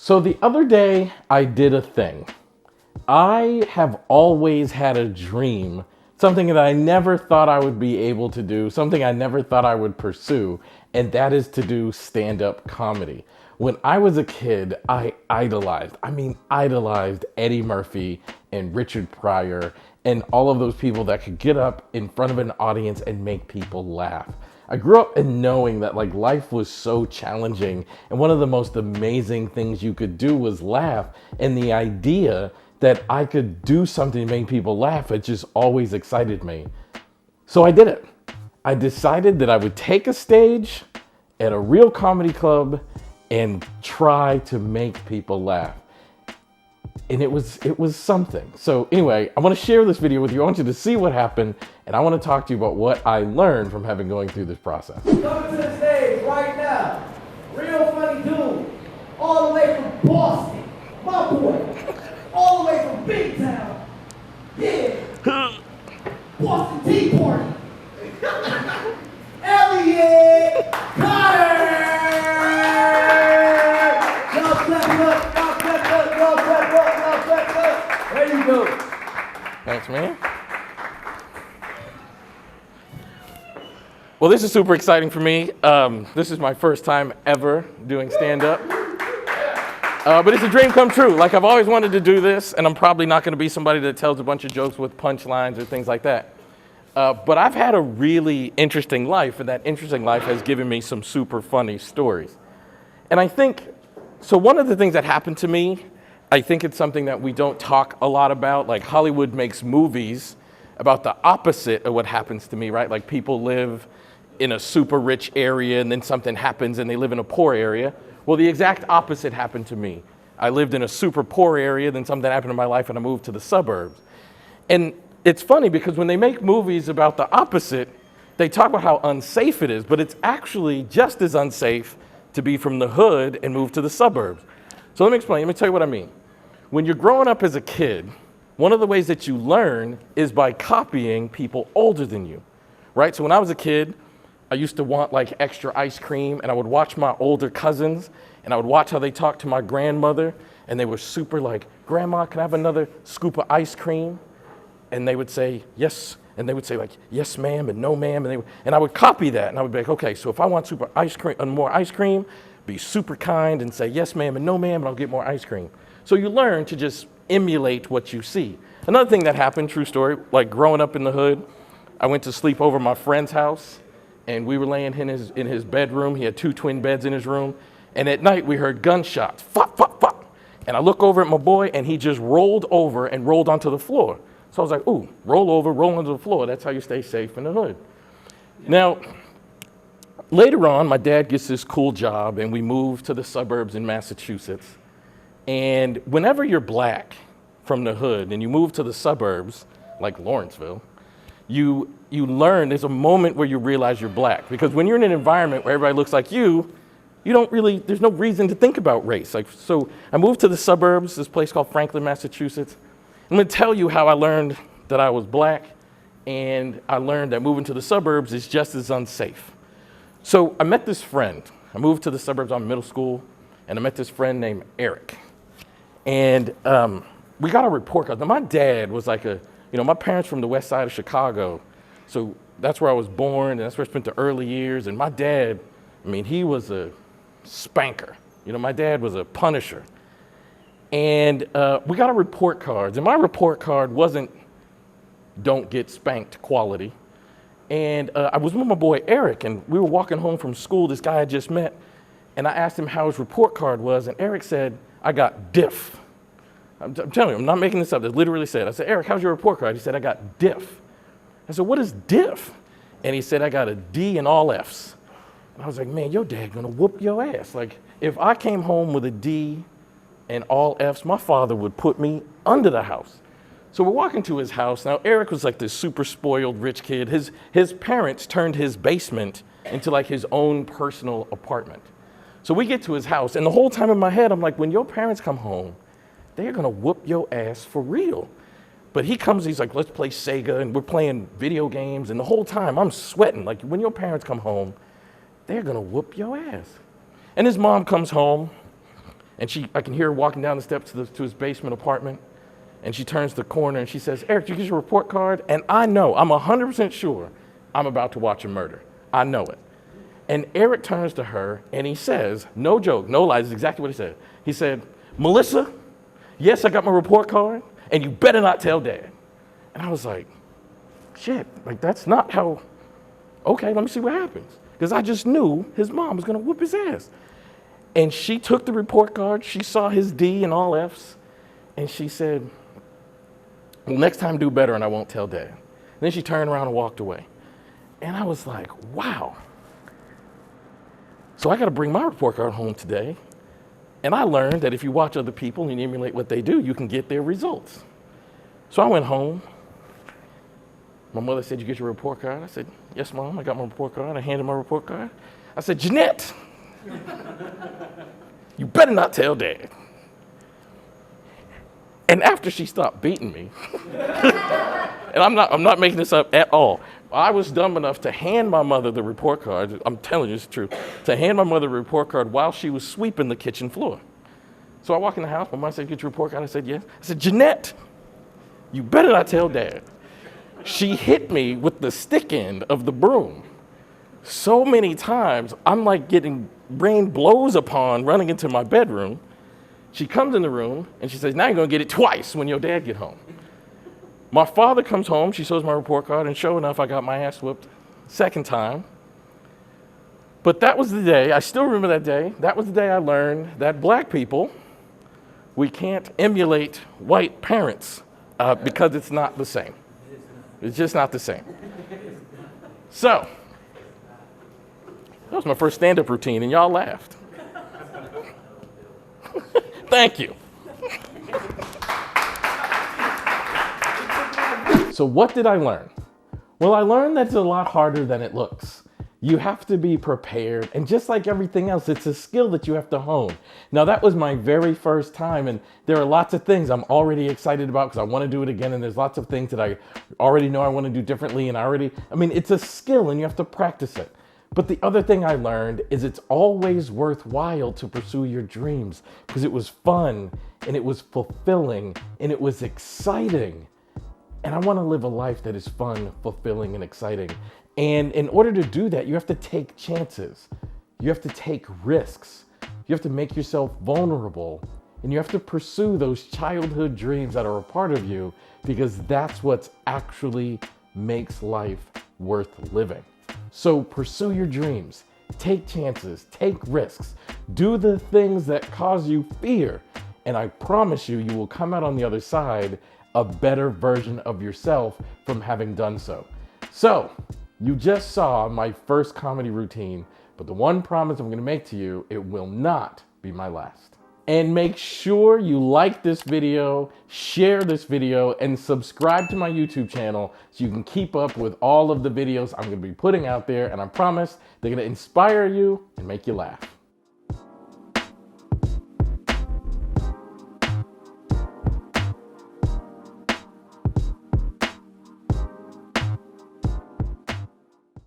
So the other day I did a thing. I have always had a dream, something that I never thought I would be able to do, something I never thought I would pursue, and that is to do stand-up comedy. When I was a kid, I idolized Eddie Murphy and Richard Pryor and all of those people that could get up in front of an audience and make people laugh. I grew up in knowing that life was so challenging, and one of the most amazing things you could do was laugh, and the idea that I could do something to make people laugh, it just always excited me. So I did it. I decided that I would take a stage at a real comedy club and try to make people laugh. And it was something. So anyway, I want to share this video with you. I want you to see what happened, and I want to talk to you about what I learned from going through this process. Coming to the stage right now, real funny dude, all the way from Boston, my boy, all the way from Big Town, yeah, Boston Tea Party, Elliott Connie. Y'all clap it up, y'all clap it up, y'all clap it up, y'all clap it up. There you go. Thanks, man. Well, this is super exciting for me. This is my first time ever doing stand-up. But it's a dream come true. I've always wanted to do this, and I'm probably not going to be somebody that tells a bunch of jokes with punchlines or things like that. But I've had a really interesting life, and that interesting life has given me some super funny stories. And I think, so one of the things that happened to me, I think it's something that we don't talk a lot about. Hollywood makes movies about the opposite of what happens to me, right? People live in a super rich area, and then something happens and they live in a poor area. Well, the exact opposite happened to me. I lived in a super poor area, then something happened in my life and I moved to the suburbs. And it's funny because when they make movies about the opposite, they talk about how unsafe it is, but it's actually just as unsafe to be from the hood and move to the suburbs. So let me explain, let me tell you what I mean. When you're growing up as a kid, one of the ways that you learn is by copying people older than you, right? So when I was a kid, I used to want extra ice cream, and I would watch my older cousins, and I would watch how they talked to my grandmother, and they were super Grandma, can I have another scoop of ice cream? And they would say, yes. And they would say yes, ma'am, and no, ma'am. And I would copy that, and I would be okay, so if I want super ice cream, more ice cream, be super kind and say yes, ma'am, and no, ma'am, and I'll get more ice cream. So you learn to just emulate what you see. Another thing that happened, true story, growing up in the hood, I went to sleep over my friend's house, and we were laying in his bedroom. He had 2 twin beds in his room. And at night, we heard gunshots, pop, pop, pop. And I look over at my boy, and he just rolled over and rolled onto the floor. So I was like, ooh, roll over, roll onto the floor. That's how you stay safe in the hood. Now, later on, my dad gets this cool job, and we move to the suburbs in Massachusetts. And whenever you're black from the hood and you move to the suburbs, like Lawrenceville, you learn, there's a moment where you realize you're black. Because when you're in an environment where everybody looks like you don't really, there's no reason to think about race. So I moved to the suburbs, this place called Franklin, Massachusetts. I'm gonna tell you how I learned that I was black, and I learned that moving to the suburbs is just as unsafe. So I met this friend. I moved to the suburbs on middle school, and I met this friend named Eric. And we got a report card. Now, my dad was my parents from the west side of Chicago, so that's where I was born, and that's where I spent the early years. And my dad, he was a spanker. My dad was a punisher. And we got a report card, and my report card wasn't don't get spanked quality. And I was with my boy Eric, and we were walking home from school, this guy I just met, and I asked him how his report card was, and Eric said, I got diff. I'm telling you, I'm not making this up. It literally said, I said, Eric, how's your report card? He said, I got diff. I said, what is diff? And he said, I got a D and all Fs. And I was like, man, your dad gonna whoop your ass. If I came home with a D and all Fs, my father would put me under the house. So we're walking to his house. Now, Eric was this super spoiled rich kid. His parents turned his basement into his own personal apartment. So we get to his house, and the whole time in my head, I'm like, when your parents come home, they're gonna whoop your ass for real. But he comes, he's like, let's play Sega, and we're playing video games, and the whole time I'm sweating. When your parents come home, they're gonna whoop your ass. And his mom comes home, And I can hear her walking down the steps to his basement apartment. And she turns the corner and she says, Eric, did you get your report card? And I know, I'm 100% sure I'm about to watch a murder. I know it. And Eric turns to her and he says, no joke, no lies, this is exactly what he said. He said, Melissa, yes, I got my report card, and you better not tell Dad. And I was like, shit, like that's not how, okay, let me see what happens. Because I just knew his mom was gonna whoop his ass. And she took the report card, she saw his D and all Fs, and she said, well, next time do better and I won't tell Dad. And then she turned around and walked away. And I was like, wow. So I got to bring my report card home today. And I learned that if you watch other people and you emulate what they do, you can get their results. So I went home. My mother said, you get your report card? I said, yes, Mom, I got my report card. I handed my report card. I said, Jeanette, you better not tell Dad. And after she stopped beating me, and I'm not making this up at all, I was dumb enough to hand my mother the report card, I'm telling you it's true, to hand my mother the report card while she was sweeping the kitchen floor. So I walk in the house, my mom said, get your report card? I said, yes. I said, Jeanette, you better not tell Dad. She hit me with the stick end of the broom so many times, I'm like getting rain blows upon running into my bedroom. She comes in the room and she says, now you're gonna get it twice when your dad get home. My father comes home, she shows my report card, and sure enough, I got my ass whooped second time. But that was the day, I still remember that day, that was the day I learned that black people, we can't emulate white parents because it's not the same. It's just not the same. So, that was my first stand-up routine, and y'all laughed. Thank you. So what did I learn? Well, I learned that it's a lot harder than it looks. You have to be prepared, and just like everything else, it's a skill that you have to hone. Now, that was my very first time, and there are lots of things I'm already excited about because I want to do it again, and there's lots of things that I already know I want to do differently, and it's a skill, and you have to practice it. But the other thing I learned is it's always worthwhile to pursue your dreams because it was fun, and it was fulfilling, and it was exciting. And I want to live a life that is fun, fulfilling, and exciting. And in order to do that, you have to take chances. You have to take risks. You have to make yourself vulnerable. And you have to pursue those childhood dreams that are a part of you because that's what actually makes life worth living. So pursue your dreams. Take chances. Take risks. Do the things that cause you fear. And I promise you, you will come out on the other side a better version of yourself from having done so. So, you just saw my first comedy routine, but the one promise I'm going to make to you, it will not be my last. And make sure you like this video, share this video, and subscribe to my YouTube channel so you can keep up with all of the videos I'm going to be putting out there, and I promise they're going to inspire you and make you laugh.